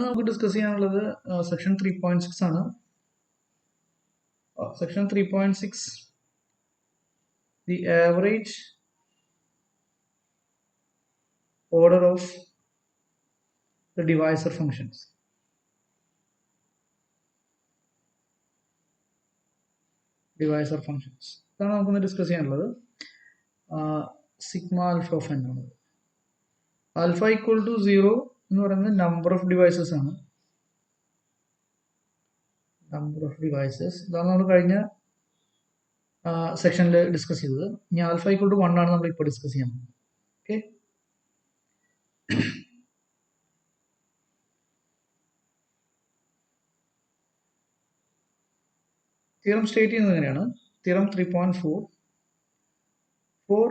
നമുക്ക് ഡിസ്കസ് ചെയ്യാനുള്ളത് സെക്ഷൻ 3.6 ആണ്. Section 3.6 the average order of the divisor functions. Divisor functions ഇതാണ് നമുക്കൊന്ന് ഡിസ്കസ് ചെയ്യാനുള്ളത്. സിഗ്മ ആൽഫ ഓഫ് n ആണ്. ആൽഫ ഈക്വൽ ടു 0 എന്ന് പറയുന്നത് നമ്പർ ഓഫ് ഡിവൈസസ് ആണ്. നമ്പർ ഓഫ് ഡിവൈസസ് ഇതാണ് നമ്മൾ കഴിഞ്ഞ സെക്ഷനിൽ ഡിസ്കസ് ചെയ്തത്. ഇനി ആൽഫ ഈക്വൽ ടു 1 ആണ് നമ്മൾ ഇപ്പോൾ ഡിസ്കസ് ചെയ്യാൻ പോകുന്നത്. ഓക്കെ, തിയറം സ്റ്റേറ്റ് ചെയ്യുന്നത് എങ്ങനെയാണ്? Theorem 3.4 for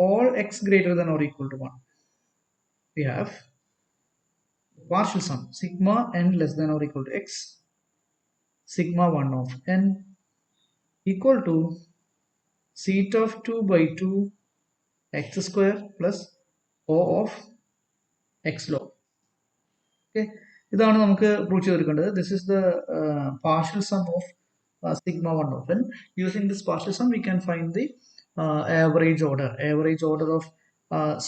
all x greater than or equal to 1 we have partial sum sigma n less than or equal to x sigma 1 of n equal to seat of 2 by 2 x square plus o of x log. Okay, ഇതാണ് നമുക്ക് prove ചെയ്തെടുക്കേണ്ടത്. This is the partial sum of sigma 1 of n. Using this partial sum we can find the average order. Average order of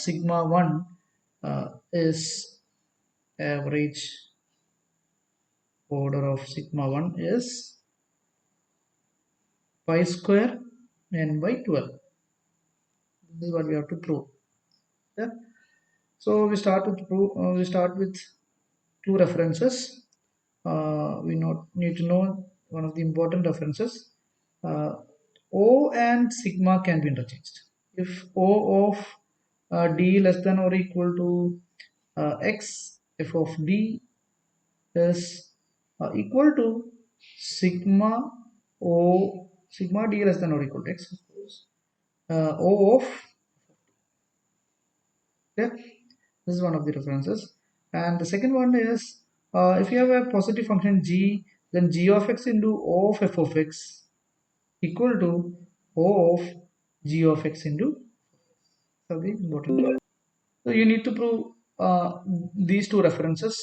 sigma 1 is average order of sigma 1 is pi square n by 12. This is what we have to prove. Yeah. So we start with two references. We need to know one of the important references. O and sigma can be interchanged. If O of d less than or equal to x, f of d is equal to sigma d less than or equal to x, O of, okay, this is one of the references. And the second one is if you have a positive function g, then g of x into O of f of x equal to O of g of x into the important. So you need to prove these two references.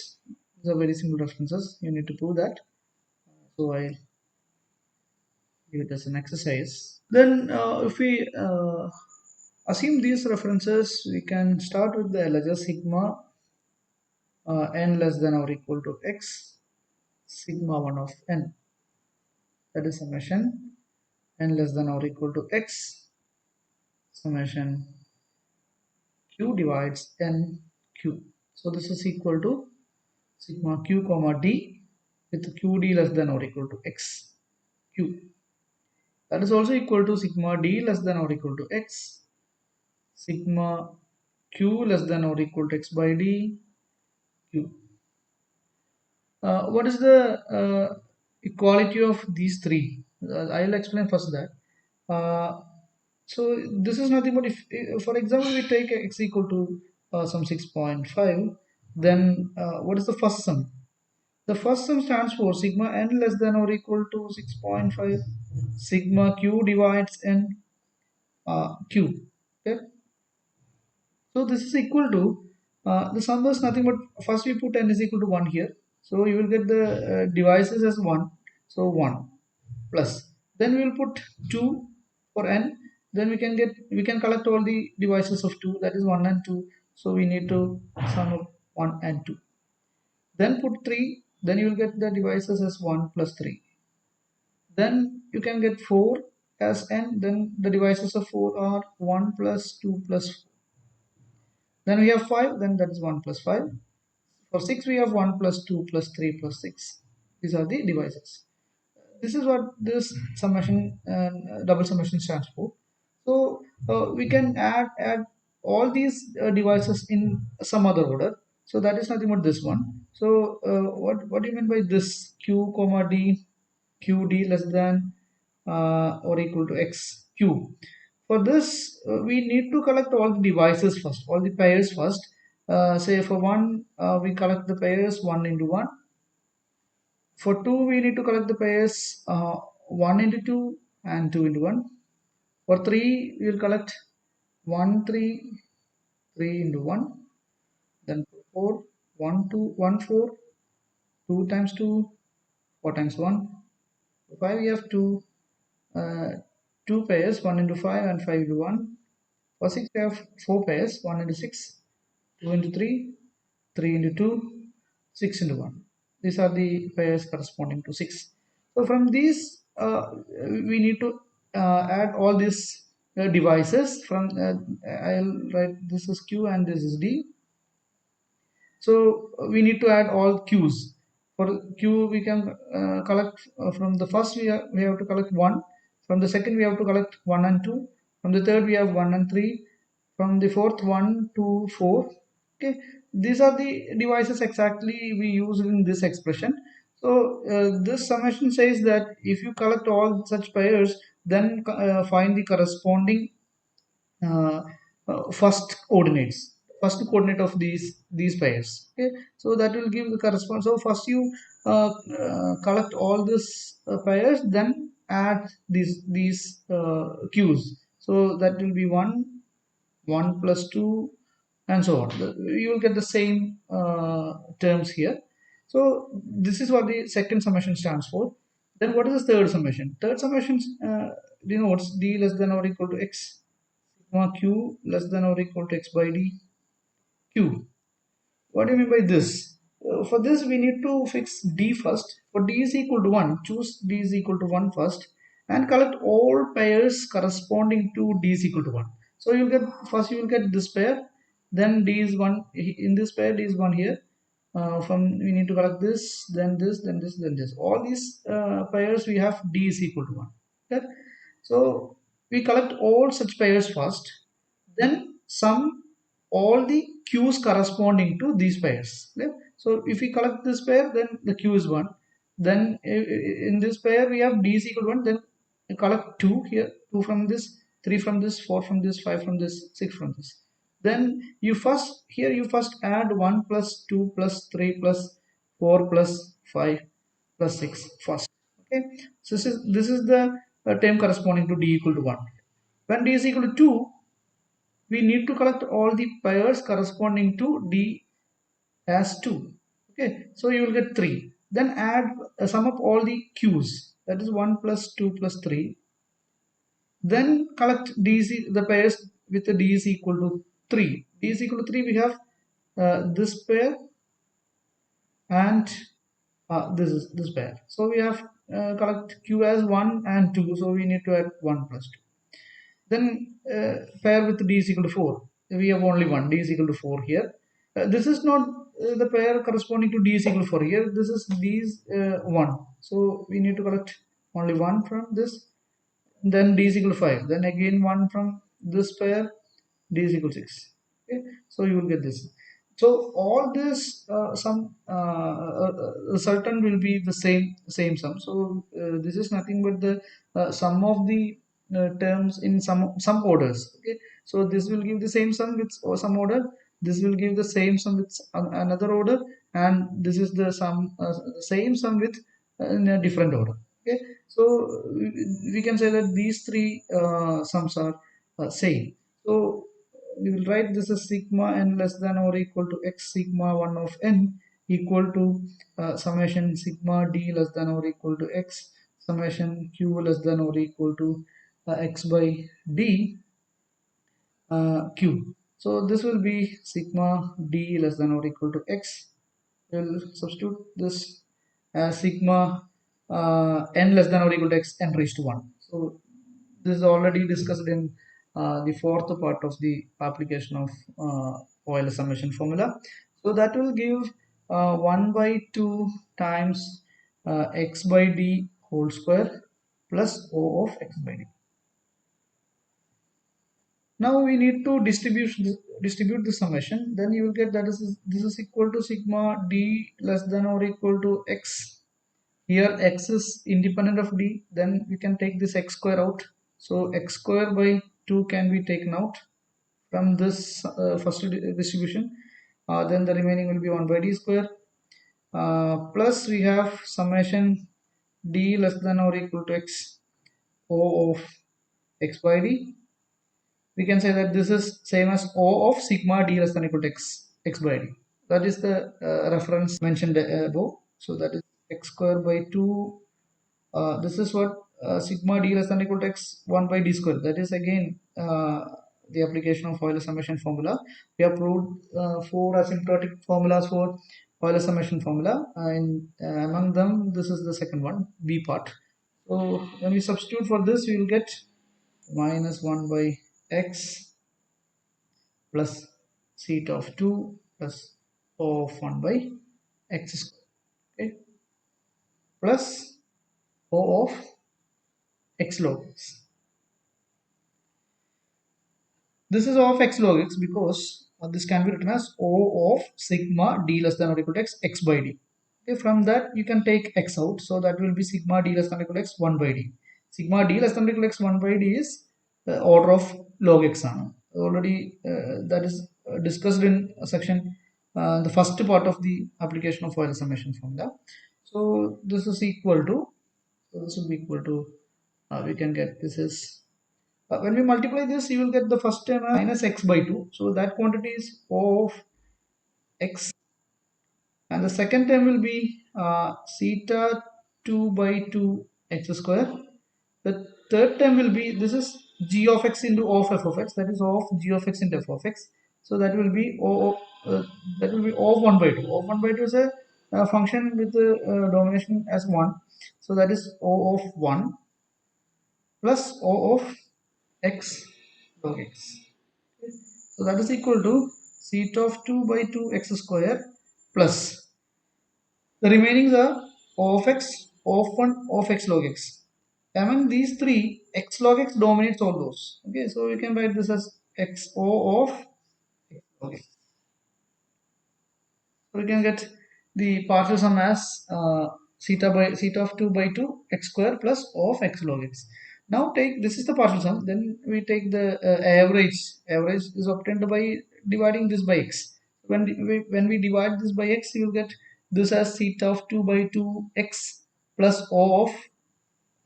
These are very simple references. You need to prove that. So I'll give it as an exercise. Then if we assume these references, we can start with the LHS sigma n less than or equal to x sigma 1 of n, that is summation n less than or equal to x summation q divides n q. So this is equal to sigma q comma d with qd less than or equal to x q. That is also equal to sigma d less than or equal to x sigma q less than or equal to x by d q. What is the equality of these three? I'll explain first that. So this is nothing but if for example we take x equal to some 6.5, then what is the first sum? The first sum stands for sigma n less than or equal to 6.5 sigma q divides n q. Okay, so this is equal to the sum is nothing but first we put n is equal to 1 here, so you will get the divisors as 1, so 1 plus, then we will put 2 for n, then we can collect all the divisors of 2, that is 1 and 2, so we need to sum up 1 and 2, then put 3, then you will get the divisors as 1 plus 3, then you can get 4 as n, then the divisors of 4 are 1 plus 2 plus 4, then we have 5, then that is 1 plus 5, for 6 we have 1 plus 2 plus 3 plus 6, these are the divisors. This is what this summation double summation stands for. So we can add all these devices in some other order, so that is nothing but this one. So what do you mean by this q comma d qd less than or equal to x q? For this we need to collect all the devices first, all the pairs first. Say for 1 we collect the pairs 1 into 1. For 2 we need to collect the pairs 1 into 2 and 2 into 1. For 3 we will collect 1 3 3 into 1, then for 4 1 2 1 4, 2 times 2, 4 times 1. For 5 we have uh, 2 pairs, 1 into 5 and 5 into 1. For 6 we have 4 pairs, 1 into 6, 2 into 3, 3 into 2, 6 into 1. These are the pairs corresponding to 6. So from these we need to add all these devices from I'll write this is Q and this is D. So we need to add all Q's. For Q we can collect from the first we have to collect 1, from the second we have to collect 1 and 2, from the third we have 1 and 3, from the fourth 1 to 4. Okay, these are the devices exactly we use in this expression. So this summation says that if you collect all such pairs, then find the corresponding uh, first coordinate of these pairs. Okay, so that will give the correspond. So first you collect all these pairs, then add these q's. So that will be 1 1 plus 2 and so on. You will get the same terms here. So this is what the second summation stands for. Then what is the third summation? Third summation denotes d less than or equal to x sigma q less than or equal to x by d q. What do you mean by this? For this, we need to fix d first. For d is equal to 1, choose d is equal to 1 first and collect all pairs corresponding to d is equal to 1. So you'll get first you will get this pair, then d is 1 in this pair, d is 1 here. From we need to collect this, then this, then this, then this. All these pairs we have d is equal to 1. Okay? So we collect all such pairs first, then sum all the q's corresponding to these pairs. Okay? So if we collect this pair, then the q is 1. Then in this pair we have d is equal to 1. Then we collect 2 here, 2 from this, 3 from this, 4 from this, 5 from this, 6 from this. Then you first add 1 plus 2 plus 3 plus 4 plus 5 plus 6 first. Okay, so this is the term corresponding to d equal to 1. When d is equal to 2, we need to collect all the pairs corresponding to d as 2. Okay, so you will get 3. Then add sum up all the q's, that is 1 plus 2 plus 3. Then collect the pairs with the d is equal to 3. D is equal to 3, we have this pair and this is this pair. So we have collect q as 1 and 2, so we need to add 1 plus 2. Then pair with d is equal to 4. We have only one, d is equal to 4 here. This is not the pair corresponding to d is equal to 4 here. This is d is 1. So we need to collect only 1 from this. Then d is equal to 5. Then again 1 from this pair, d is equal to 6. Okay, so you will get this. So all this sum resultant will be the same sum. So this is nothing but the sum of the terms in some orders. Okay, so this will give the same sum with some order. This will give the same sum with another order, and this is the same sum with in a different order. Okay, so we can say that these three sums are same. So we will write this as sigma n less than or equal to x sigma 1 of n equal to summation sigma d less than or equal to x summation q less than or equal to x by d q. So this will be sigma d less than or equal to x. We'll substitute this as sigma n less than or equal to x n raised to 1. So this is already discussed in the fourth part of the application of Euler summation formula. So that will give 1 by 2 times x by d whole square plus O of x by d. Now we need to distribute the summation. Then you will get that this is equal to sigma d less than or equal to x. Here x is independent of d. Then we can take this x square out. So x square by 2 can be taken out from this first distribution. Then the remaining will be 1 by d square. Plus we have summation d less than or equal to x O of x by d. We can say that this is same as O of sigma d less than or equal to x by d. That is the reference mentioned above. So that is x square by 2. This is what sigma d less than or equal to x 1 by d square. That is again the application of Euler summation formula. We have proved 4 asymptotic formulas for Euler summation formula. Among them, this is the second one, B part. So when we substitute for this, we will get minus 1 by x plus theta of 2 plus O of 1 by x square, okay, plus O of x log x. This is O of x log x because this can be written as O of sigma d less than or equal to x by d. Okay, from that you can take x out, so that will be sigma d less than or equal to x 1 by d. Sigma d less than or equal to x 1 by d is the order of log x. Already that is discussed in section the first part of the application of Euler summation formula. So this is equal to, so this will be equal to, we can get this is when we multiply this, you will get the first term as minus x by 2. So that quantity is O of x, and the second term will be theta 2 by 2 x square. The third term will be, this is g of x into O of f of x, that is O of g of x into f of x. So that will be that will be O of 1 by 2. O of 1 by 2 is a function with the domination as 1. So that is O of 1 plus O of x log x. So that is equal to theta of 2 by 2 x square plus the remaining are O of x, O of 1, O of x log x. Among these three, x log x dominates all those. Okay, so you can write this as x O of x log x. So we can get the partial sum as theta of 2 by 2 x square plus O of x log x. Now take, this is the partial sum, then we take the average. Average is obtained by dividing this by x. When we divide this by x, you will get this as theta of 2 by 2 x plus O of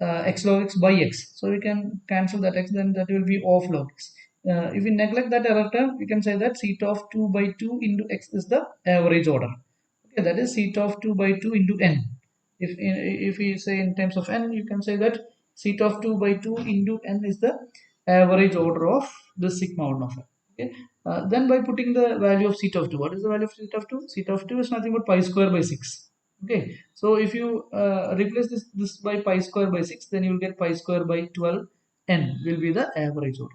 x log x by x. So we can cancel that x, then that will be O of log x. If we neglect that error term, we can say that theta of 2 by 2 into x is the average order. Okay, that is theta of 2 by 2 into n. If we say in terms of n, you can say that theta of 2 by 2 into n is the average order of the sigma 1 of n. Okay. Then by putting the value of theta of 2, what is the value of theta of 2? Theta of 2 is nothing but pi square by 6. Okay, so if you replace this by pi square by 6, then you will get pi square by 12 n will be the average order.